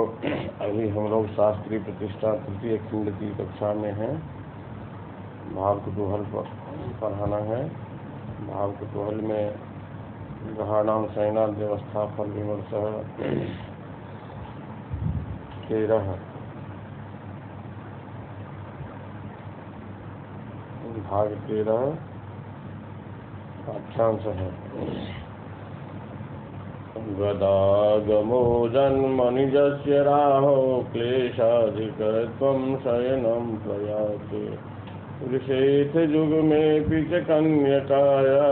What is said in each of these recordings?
अभी हम लोग शास्त्रीय प्रतिष्ठा तृतीय खंड की कक्षा में हैं। भाव कुतूहल पर पढ़ाना है। भाव कुतूहल में ग्रहाणाम शयना व्यवस्था फल विमर्श 13 भाग 13 पाठ्यांश है। गदागमो जन्मनिजस्य राहो क्लेशाधिकत्वं शयनं प्रयाते पुरुषेथ युगमेऽपि च कन्यकाया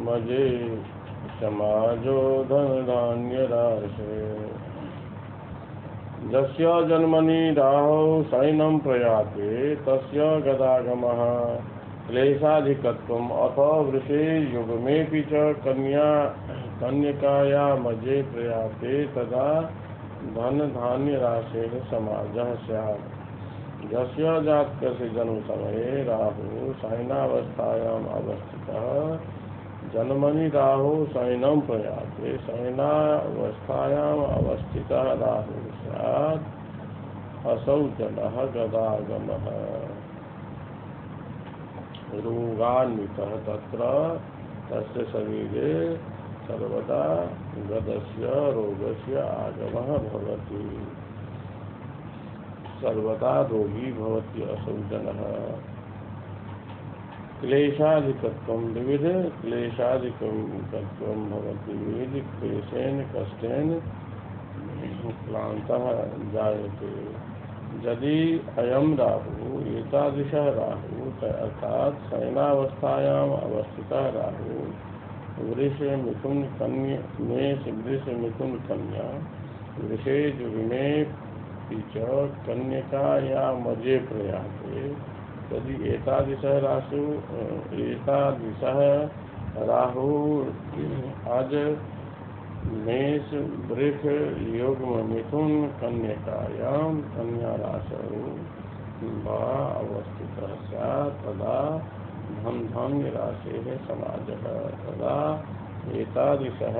मजे समाजो धनधान्यराशे। यस्य जन्मनि राहो शयनं प्रयाते तस्य गदागमः क्लेशाधिकत्वम् अथ वृषे युगमेऽपि च कन्यकाया मजे प्रयाते तदा धनधान्यराशेन समाजः स्यात्। यस्य जातकस्य जन्म समये राहु शयनावस्थायाम् अवस्थितः जन्मनि राहु शयनं प्रयाते शयनावस्थायाम् अवस्थितः राहु स्यात् असौ जनः गदागमः रोगान्वितः तत्र तस्य शरीरे सर्वदा गदस्य रोगस्य आगमः भवति। सर्वदा रोगी भवति असौ जनः। क्लेशाधिकत्वं विविध क्लेशाधिकत्वं भवति। विविध क्लेशेन कष्टेन क्लान्तः जायते। यदि अयं राहु एतादृशः राहु अर्थात शयनावस्थायाम् अवस्थितः राहु वृषे मिथुन कन्या मेष वृष मिथुन कन्या वृषे युग्मे च कन्यका या मजे प्रयाते यदि एतादृशः राहु आज मेष वृष युग्म मिथुन कन्यकायां कन्या राशौ वा अवस्थितः स्यात् तदा धनधान्यराशेः समाजः। तदा एतादृशः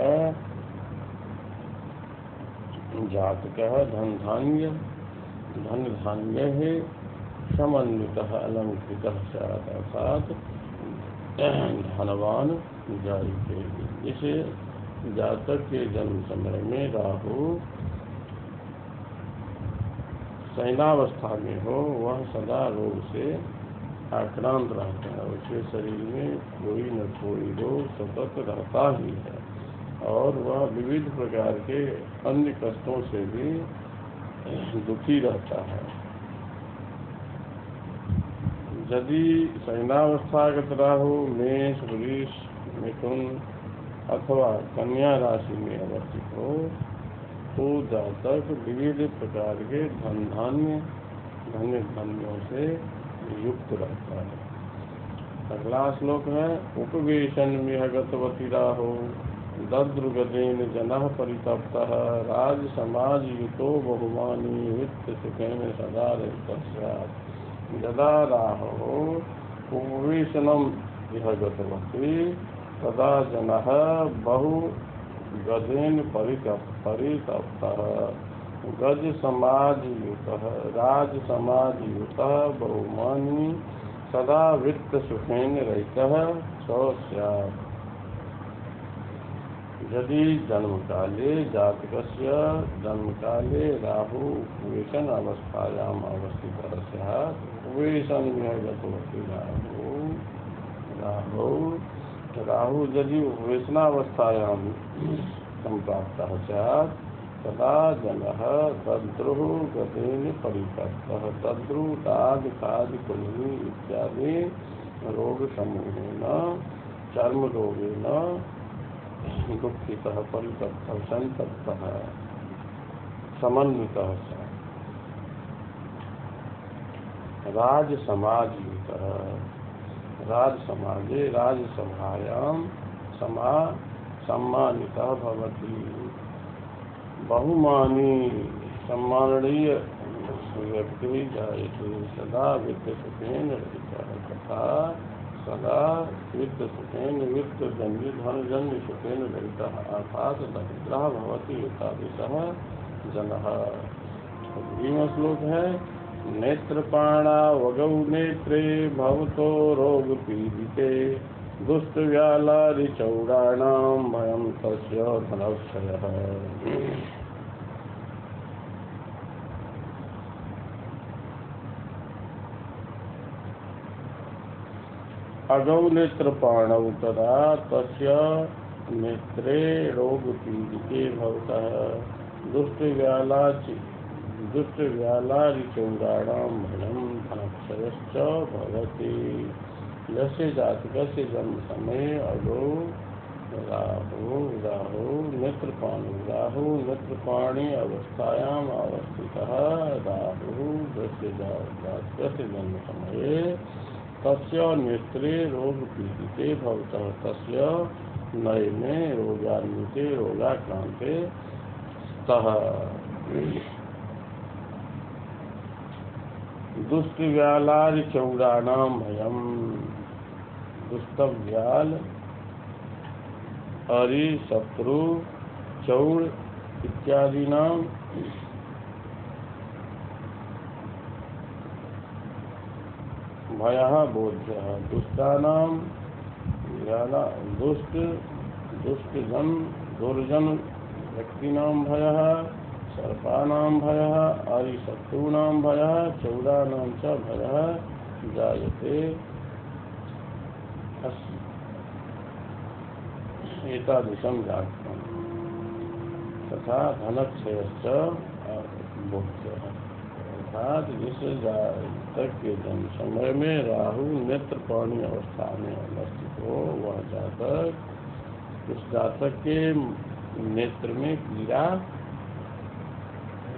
जातकः धनधान्यैः समन्वितः अलंकृतः स्यात् अर्थात धनवान जायते। इसे जातक के जन्म समय में राहु शयनावस्था में हो वह सदा रोग से आक्रांत रहता है। उसके शरीर में कोई न कोई रोग सतत रहता ही है और वह विविध प्रकार के अन्य कष्टों से भी दुखी रहता है। यदि शयनावस्थागत राहु मेष वृष मिथुन अथवा कन्या राशि में अवस्थित हो तो जातक विविध प्रकार के धन्यों से युक्त रहता है। अगला श्लोक है उपवेशन विहगतवती राहो दद्रुगदेन जनः परितप्तः राज समाज युतो बहुमानी वित्त सुखेन सदा रहितः स्यात्। यदा राहो उपवेशनं विहगतवती तदा जनः बहु गजेन परितप्तः गज समाज युतः राज समाज युतः बहुमानी सदा वित्त सुखेन रहितः स्यात्। यदि जन्मकाले जातकस्य जन्मकाले राहु उपवेशन अवस्थायाम् अवस्थितः स्यात्। उपवेशन विहगतवती राहु यदि उपवेशनावस्थायां संप्राप्तः स्यात् तदा जनः दद्रुः गदेन परितप्तः दद्रु दाग खाद कुल्मी इत्यादि रोग समूहेन चर्म रोगेन दुःखितः परितप्तः संतप्तः समन्वितः राज समाजयुतः राजसमाजे राजसभायां सम्मानितः भवति। बहुमानी सम्माननीय व्यक्ति जायते। सदा वित्त सुखेन रहितः तथा सदा वित्त सुखेन वित्त जन्य धन जन्य सुखेन रहितः अर्थात दरिद्रः भवति एतादृशः जनः। 20वां श्लोक है नेत्रपाणा वगौ नेत्रे भवतो रोग पीडिते दुष्टव्यालारिचौराणां भयं तस्य धनक्षयः। अगौ नेत्रपाणौ तदा तस्य नेत्रे रोगपीडिते भवतः दुष्टव्यालारिचौराणां भयं धनक्षयश्च भवति। यस्य जातकस्य जन्म समय अगौ राहु नेत्रपाणि अवस्थायाम् अवस्थितः राहु यस्य जातकस्य जन्म समये तस्य नेत्रे रोगपीडिते भवतः तस्य नयने रोगान्विते रोगाक्रान्ते स्तः। दुष्टव्यालारिचौराणां भयं दुष्टव्याल अरि शत्रु चौर इत्यादीनां भयः बोध्यः। दुष्टानां दुर्जन व्यक्तीनां भयः सर्पानां भयः आरिशत्रूणां भयः चौराणां च भयः जायते। एतादृशं जातकं तथा धनक्षयश्च बोध्यः। अर्थात जिस जातक के जन्म समय में राहु नेत्रपाणी अवस्था में अवस्थित हो वह जातक उस जातक के नेत्र में पीड़ा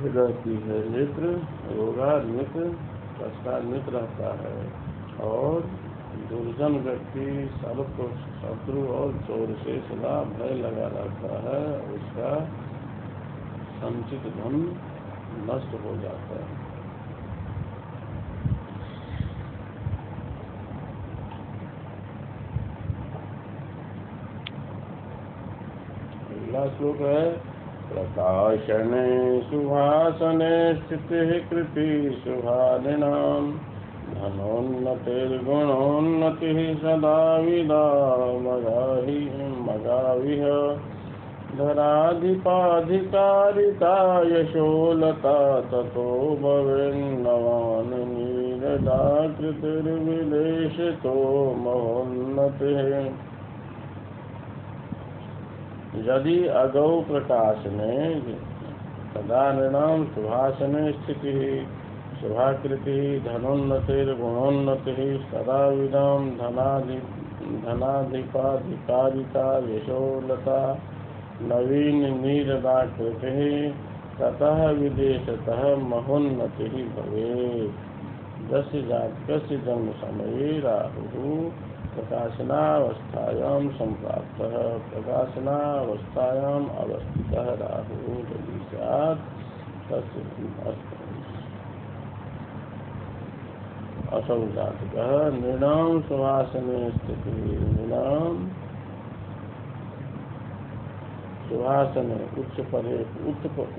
रहती है। नेत्र रोगान्वित कष्टान्वित रहता है और दुर्जन व्यक्ति शत्रु और चोर से सदा भय लगा रहता है। उसका संचित धन नष्ट हो जाता है। अगला श्लोक है प्रकाशने सुभासने स्थितिः कृति शुभानिनां धनोन्नतिर्गुणोन्नतिः सदा विदा मगाविह धराधिपाधिकारिता यशोलता ततो भवेन्नवान् नीरदाकृतिर्विदेशितो महोन्नतिः। यदि अगौ प्रकाशने तदा नृणां सुभाषणे स्थितिः शुभाकृतिः धनोन्नतिर्गुणोन्नतिः सदा विदां धनाधिपाधिकारिता यशोलता नवीन नीरदाकृतिः ततः विदेशतः महोन्नतिः भवेत्। यस्य जातकस्य जन्म समये राहुः प्रकाशनावस्थायां सम्प्राप्तः प्रकाशनावस्थायाम् अवस्थितः राहुः यदि स्यात् तस्य असौ जातकः नृणां सुभाषणे स्थितिः नृणां सुभाषणे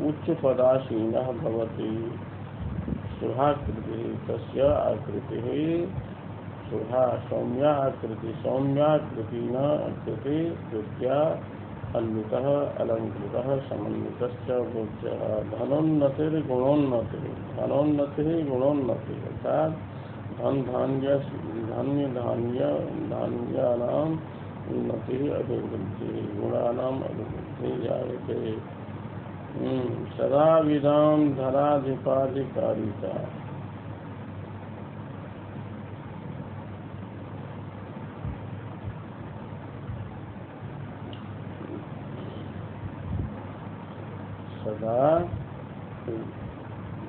उच्चपदासीनः भवति। शुभाकृतिः तस्य आकृतिः सौम्या आकृति कृत्या अन्वितः अलङ्कृतः समन्वितश्च बोध्यः। धनोन्नतिर्गुणोन्नतिः अर्थात् धान्यानाम् उन्नतिः अभिवृद्धिः गुणानाम् अभिवृद्धिः जायते। सदा विदां धनाधिपाधिकारिता सदा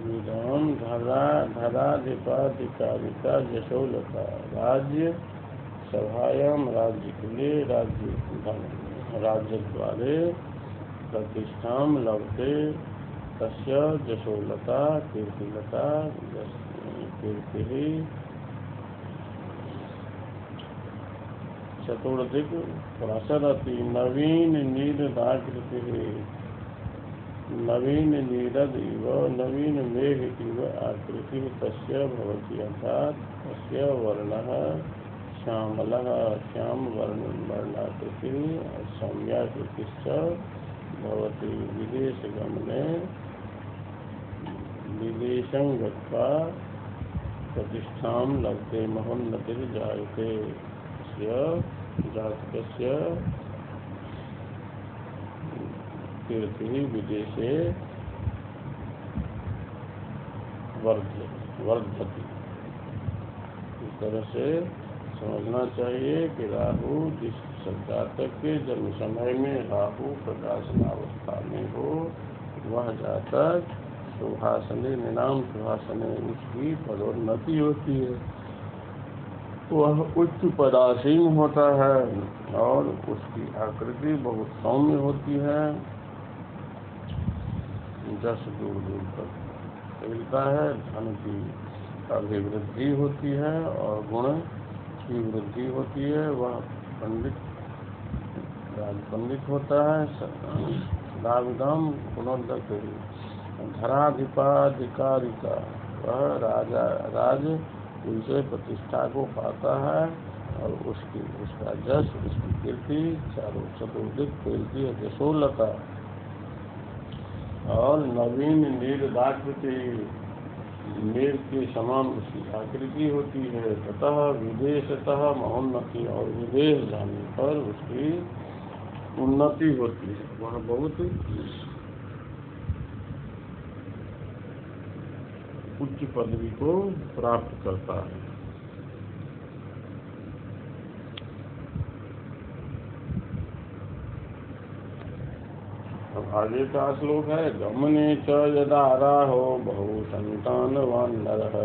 विदां धनाधिपाधिकारिता यशोलता राज्य सभायां राज्य के लिए राज्य द्वारे प्रतिष्ठा लभते तस्य यशोलता कीर्तिलता कीर्तिः चतुर्दिक् प्रसरति नवीन नीरदाकृतिः नवीन नीरद इव नवीन मेघ इव आकृति तस्य भवति अर्थात तस्य वर्णः श्यामलः श्याम वर्णाकृति सौम्याकृतिश्च भवति विदेशगमने विदेशं गत्वा प्रतिष्ठां लभते महोन्नतिर्जायते जातकस्य कीर्तिः विदेशे वर्धति। इस तरह से समझना चाहिए कि राहु जिस जातक के जन्म समय में राहु प्रकाशनावस्था में हो वह जातक सुहासने निनाम सुहासने उसकी पदोन्नति होती है, वह उच्च पदासीन होता है और उसकी आकृति बहुत सौम्य होती है, जस दूर दूर तक फैलता है, धन की अभिवृद्धि होती है और गुण की वृद्धि होती है, वह पंडित होता है, सदाविदम गुणोदक धराधिपाधिकारिका वह राज उनसे प्रतिष्ठा को पाता है और उसका जस उसकी कीर्ति चारों चतुर्दिक फैलती है, जसोलता। और नवीन नीरदाकृति नीर के समान उसकी आकृति होती है, ततः विदेशतः महोन्नति और विदेश जाने पर उसकी उन्नति होती है, वह बहुत उच्च पदवी को प्राप्त करता है। अब आगे का श्लोक है, गमने च यदा राहो बहु संतानवान् नरः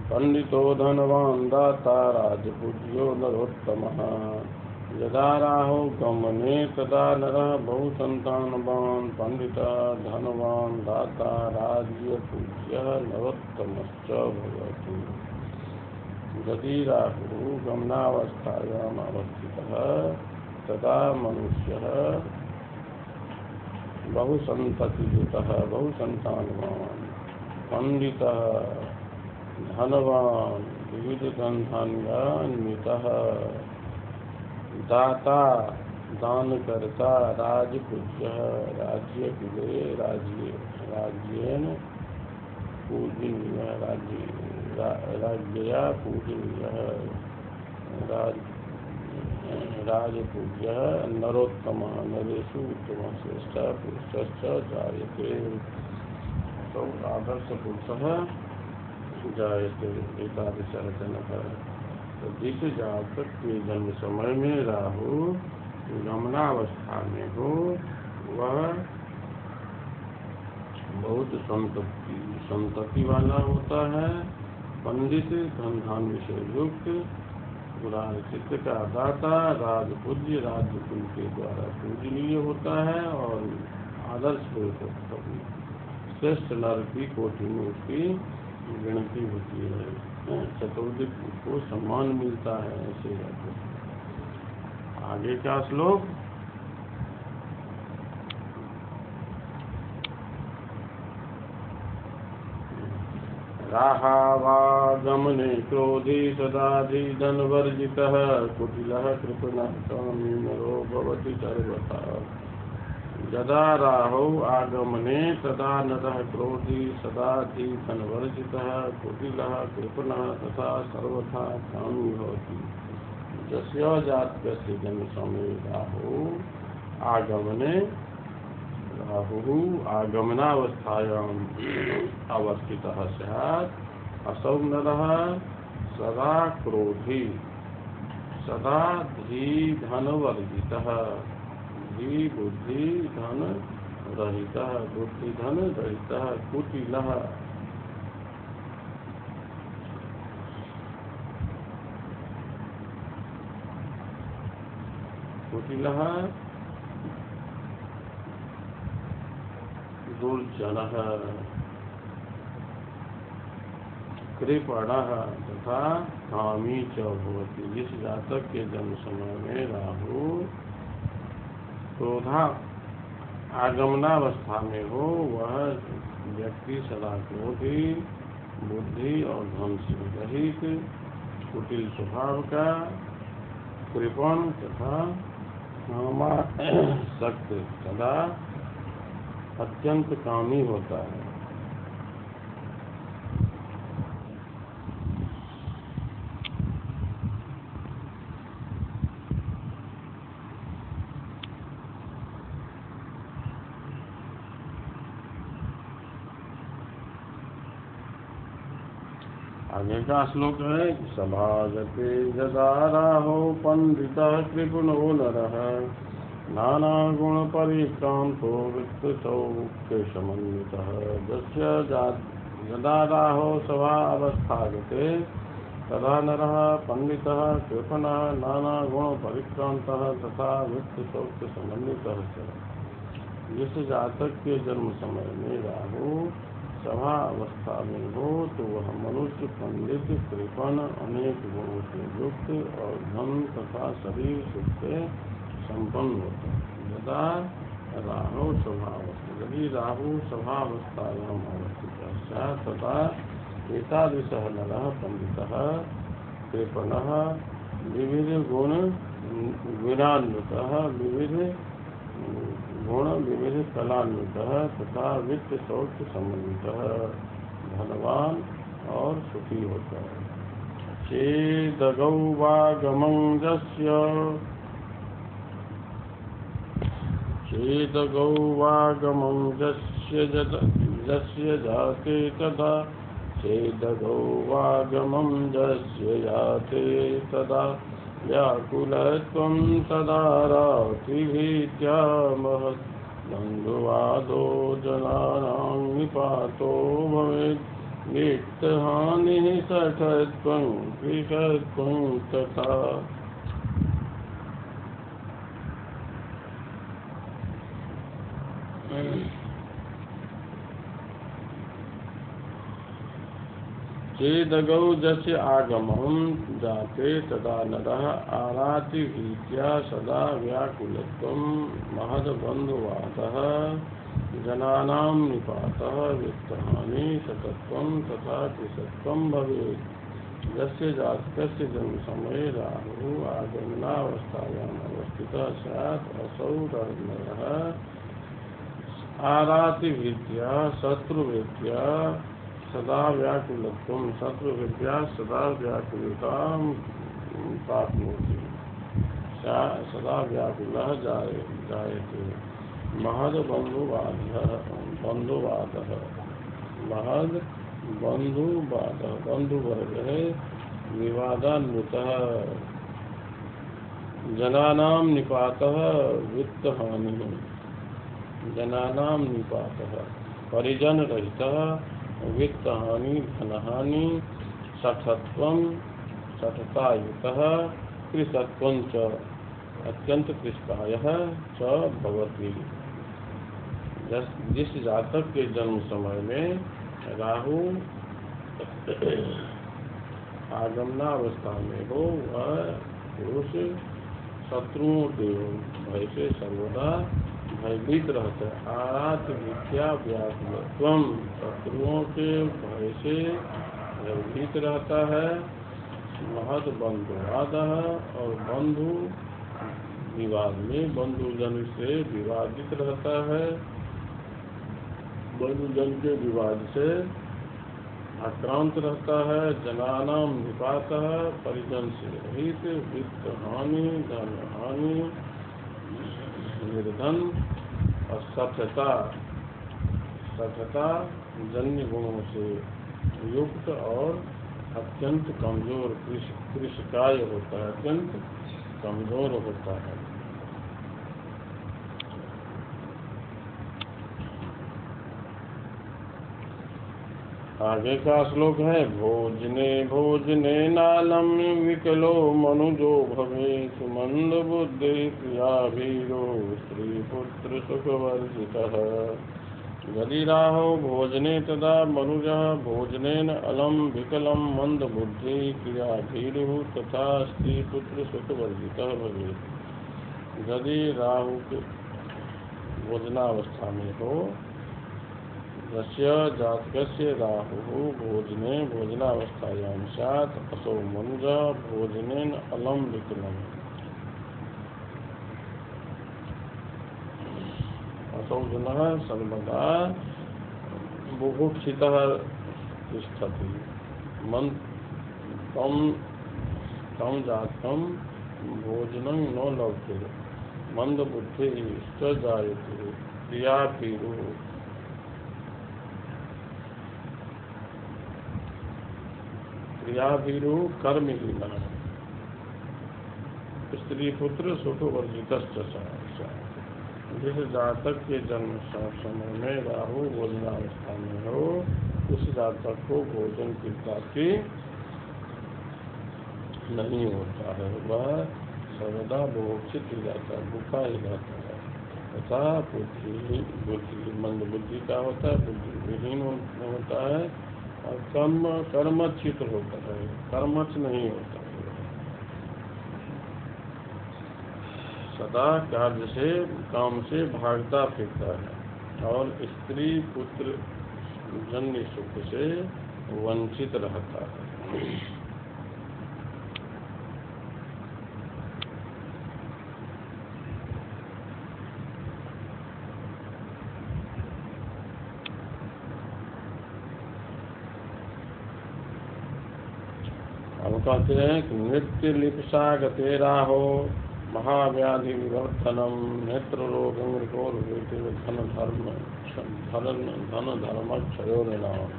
पंडितो धनवान् दाता राजपूज्यो नरोत्तमः। यदा राहो गमने तदा नरः बहु संतानवान् पंडितः धनवान् दाता राजपूज्यः नरोत्तमश्च भवति। यदि राहु गमनावस्थायाम् अवस्थितः तदा मनुष्यः बहुसंततियुतः बहुसंतानवान् पंडितः धनवान् विविधधनधान्यान्वितः दाता दानकर्ता राजपूज्यः राज्येन पूजनीयः राज्ञया पूजनीयः राजपूज्यः नरोत्तमः नरेषु उत्तमः श्रेष्ठः पुरुषश्च जायते। तो आदर्श पुरुषः जायते एकादशः जनः। तो जिस जातक के जन्म समय में राहु गमनावस्था में हो वह बहुत संतति वाला होता है, पंडित धन धान्य से युक्त, चित्त का दाता, राजपूज्य राजकुल के द्वारा पूजनीय होता है और आदर्श श्रेष्ठ नर की कोटि में उसकी गिनती होती है, चतुर्दिक को सम्मान मिलता है। ऐसे आगे का श्लोक, राहावागमने क्रोधी सदाधि धनवर्जितः कुटिलः कृपणः कामी नरो भवति सर्वथा। यदा राहौ आगमने तदा नरः क्रोधी सदाधि धनवर्जितः कुटिलः कृपणः तथा सर्वथा कामी भवति। यस्य जातकस्य जन्म समय राहुः आगमनावस्थायाम् अवस्थितः स्यात् असौ नरः सदा क्रोधी सदा धनवर्जितः बुद्धि धन रहितः कुटिलः दुर्जनः कृपणः तथा कामी च भवति। जिस जातक के जन्म समय में राहु आगमनावस्था में हो वह व्यक्ति सदा क्रोधी, बुद्धि और धन से रहित, कुटिल स्वभाव का, कृपण तथा कामासक्त सदा अत्यंत कामी होता है। आगे का श्लोक है, सभागते यदा राहो पंडितः कृपणो नरः नाना गुण परिक्रांतो वित्तसौख्यसमन्वितः यदा राहो सभा अवस्थागते तदा नरः पंडितः कृपणः नाना गुण परिक्रांतः तथा वित्तसौख्यसमन्वितः च। जिस जातक के जन्म समय में राहु सभा अवस्था में हो तो वह मनुष्य पंडित, कृपण, अनेक गुणों से युक्त और धन तथा शरीर सुख से संपन्न होता है। यदा राहु सभावस्था, यदि राहु सभावस्थायां अवस्थितः तथा एतादृशः नरः पंडितः कृपणः विविध गुणान्वितः विविध कलान्वितः तथा वित्त सौख्य समन्वितः धनवान और सुखी होता है। चेदगौ वागमं जस्य जाते तदा चेदगौ वागमं जस्य जाते तदा व्याकुलत्वं तदा रातिभीत्या महत् बन्धुवादो जनानां निपातो भवेत् वित्तहानिः सठत्वं कृशत्वं तथा। चेदगौ जस्य आगमं जाते तदा नरः आराति भीत्या सदा व्याकुलत्वं महद्बन्धुवादः जनानां निपातः वित्तहानि सतत्वं तथा कृशत्वं भवेत्। यस्य जातकस्य जन्म समय राहु आगमनावस्थायाम् अवस्थितः स्यात् असौ नरः आराति भीत्या शत्रुभीत्या सदा व्याकुलत्वं शत्रुभ्या सदा व्याकुलतां प्राप्नोति सदा व्याकुलः जायते। महद्बन्धुवादः बन्धुवर्ग है विवादान्वितः जनानां निपातः वित्तहानिः जनानां निपातः परिजन रहितः वित्तहानि धनहानि सठतायुतः कृशत्वं च अत्यंत कृशकायः च भवति। जिस जातक के जन्म समय में राहु आगमनावस्था में हो वह पुरुष शत्रुओं के भय से सर्वदा भयभीत रहता है। आरात विद्या व्याकुलत्वं शत्रुओं के भय से भयभीत रहता है। महद बंधुवादः और बंधु विवाद में बंधुजन से विवादित रहता है। बंधुजन के विवाद से आक्रांत रहता है। जनानां निपातः परिजन से रहित वित्त हानि धन हानि निर्धन और सठता जन्य गुणों से युक्त और अत्यंत कमजोर कृशकाय होता है अत्यंत कमजोर होता है। आगे का श्लोक है, भोजने भोजने नालम विकलो मनुजो भवेत् मंद बुद्धि प्रियाभीरो स्त्री पुत्र सुखवर्जितः। यदि राहो भोजने तदा मनुजः भोजनेन अलम विकलम मंद बुद्धि क्रियाभीरुः तथा स्त्री पुत्र सुखवर्जितः भवेत्। भोजनावस्था में हो, यस्य जातकस्य राहुः भोजने भोजनावस्थायां स्यात् असौ मुञ्ज भोजनेन अलम विकलम्। असौ जनः सर्वदा बुभुक्षितः तिष्ठति। तं जातकं भोजनं न लभते मंदबुद्धिः स जायते क्रियाभीरुः कर्महीनः स्त्री पुत्र सुखवर्जितश्च सः। जिस जातक के जन्म समय में राहु भोजनावस्था में हो, उस जातक को भोजन की प्राप्ति नहीं होता है, वह सर्वदा बुभुक्षित ही रहता है, भूखा ही रहता है तथा बुद्धि मंद बुद्धि का होता है, बुद्धि विहीन होता है और कर्मच्युत होता है, कर्मच नहीं होता है। सदा कार्य से काम से भागता फिरता है और स्त्री पुत्र जन्य सुख से वंचित रहता है। हम कहते हैं कि नृत्य लिप्सा गते राहो महाव्याधि विवर्धनम नेत्र रोगं धन धर्म क्षयो ऋणाम।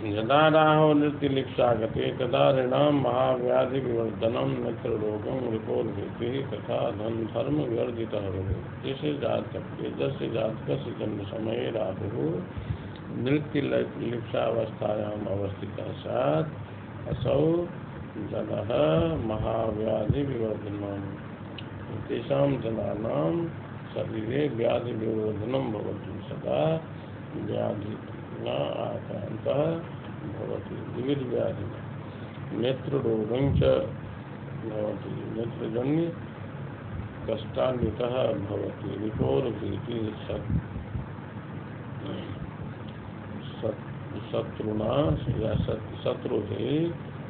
यदा राहो नृत्य लिप्सा गते तदा ऋणाम महाव्याधि विवर्धनम नेत्र रोगं रिपोर्भूति तथा धन धर्म विवर्जितः भवेत्। जैसे जातक से जन्म समय राहु नृत्य लिप्सावस्थायाम् अवस्थितः स्यात् असौ जनः महाव्याधि विवर्धनम्। तेषां जनानां शरीरे व्याधि विवर्धनं भवति, सदा व्याधिना आक्रान्तः भवति, विविध व्याधि नेत्ररोगं च भवति, नेत्रजन्य कष्टान्वितः भवति, रिपोर्भीतिः शत्रुना या शत्रु से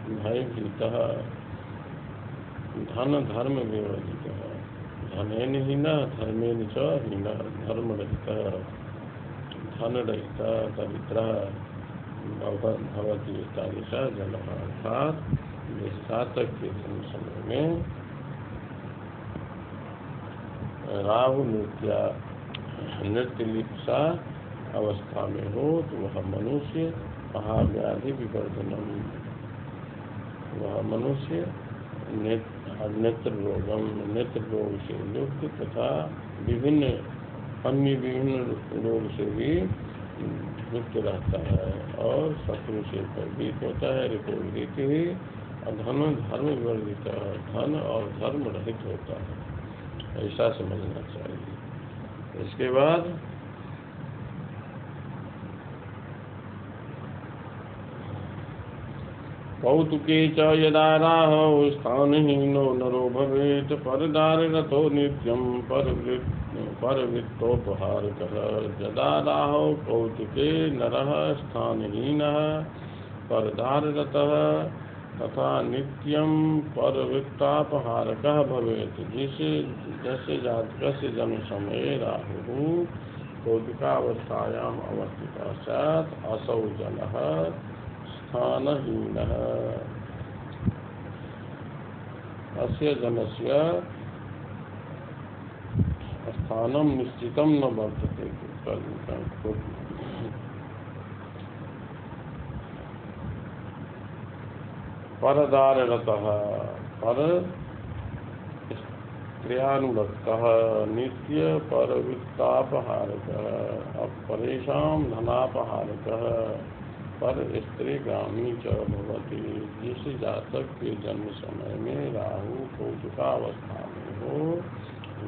भयभीतः धन धर्म विवर्जितः धनेन हीनः धर्मेण च हीनः धर्मरहितः धनरहितः दरिद्रः भवति तादृशः जनः। अर्थात जातक के जन्म समय में राहु नृत्य लिप्सा अवस्था में हो तो वह मनुष्य महाव्याधि विवर्धनम, वह मनुष्य नेत्र रोग से युक्त तथा अन्य विभिन्न रोग से भी युक्त रहता है और शत्रु से भयभीत होता है, रिपोर्ट ही और धर्म विवर्जित धन और धर्म रहित होता है, ऐसा समझना चाहिए। इसके बाद कौतुके च यदा राहौ स्थानहीनो नरो भवेत् परदाररतो नित्यं परवृत्तोपहारकः। यदा राहौ कौतुके नरः स्थानहीनः परदाररतः तथा नित्यं परवृत्तापहारकः भवेत्। जैसे जातकस्य जन्म समये राहुः कौतुकावस्थायाम् अवस्थितः स्यात् असौ जनः स्थानहीनः। अस्य जनस्य स्थानं निश्चितं न वर्तते। परदाररतः पर क्रियानुरक्तः नित्य परवृत्तापहारकः अपरेषां धनापहारकः पर स्त्रीगामी च भवति। जिस जातक के जन्म समय में राहु कौतुकावस्था में हो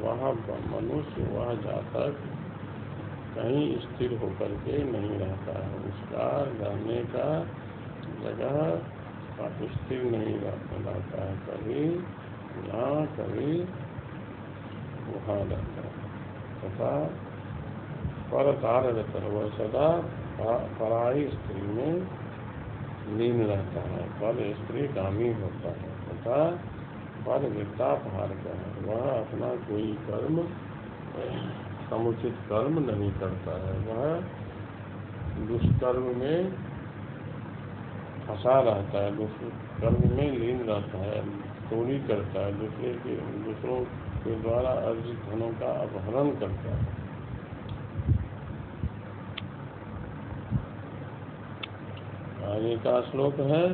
वह मनुष्य वह जातक कहीं स्थिर होकर के नहीं रहता है, उसका रहने का जगह स्थिर नहीं रहता है, कभी यहाँ कभी वहाँ रहता है। तथा परतारत, वह सदा पराई स्त्री में लीन रहता है, पर स्त्री कामी होता है। तथा पर विद्यापहारक, वह अपना कोई कर्म, समुचित कर्म नहीं करता है, वह दुष्कर्म में फंसा रहता है, दुष्कर्म में लीन रहता है, चोरी करता है, दूसरों के द्वारा अर्जित धनों का अपहरण करता है। आगे का श्लोक है,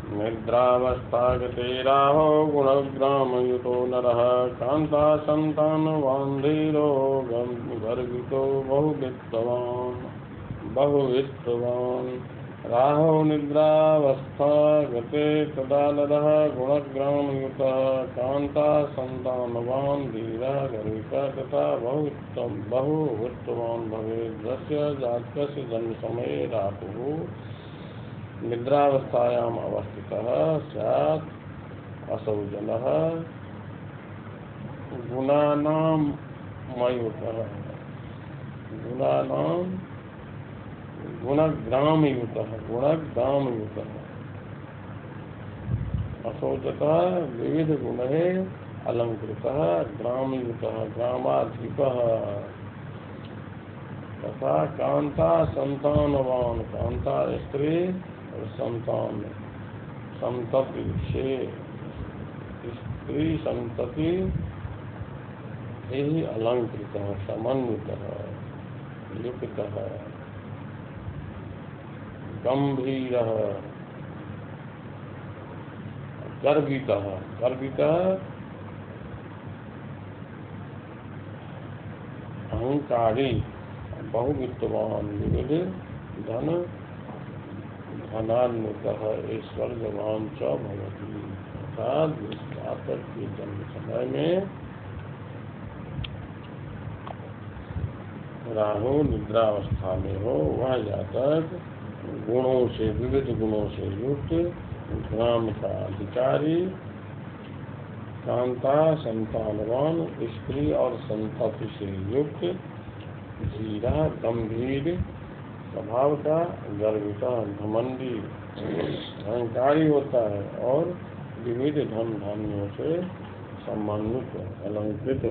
निद्रावस्थागते राहो गुणग्रामयुतो नरः कांता संतानवान् धीरो गर्वितो बहुवित्तवान्। राहो निद्रावस्थागते तदा नरः गुणग्रामयुतः कांता संतानवान् धीरः गर्वितः तथा बहुवित्तवान् भवेत्। यस्य जातकस्य जन्मसमये राहुः निद्रावस्थायाम् अवस्थितः स्यात् असौ जनः गुणग्रामयुतः असौजतः विविध गुणैः अलंकृतः ग्रामयुतः ग्रामाधिपः तथा कांता संतानवान, कांता स्त्री और संतान संतति से स्त्री संतति यही अलंकृत समन्वित युक्त गंभीर गर्वित अहंकारी बहुवित्तवान विविध धनान्वितः ऐश्वर्यवान च भवति। अर्थात जिस जातक के जन्म समय में राहु निद्रावस्था में हो, वह जातक गुणों से, विविध गुणों से युक्त, ग्राम का अधिकारी, कांता संतानवान स्त्री और संतति से युक्त, धीरा गंभीर स्वभाव का, गर्विता घमंडी अहंकारी होता है और विविध धन धान्यों से सम्मानित अलंकृत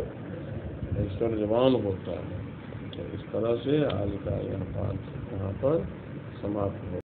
ऐश्वर्यवान होता है। इस तरह से आज का यह पाठ यहाँ पर समाप्त हो।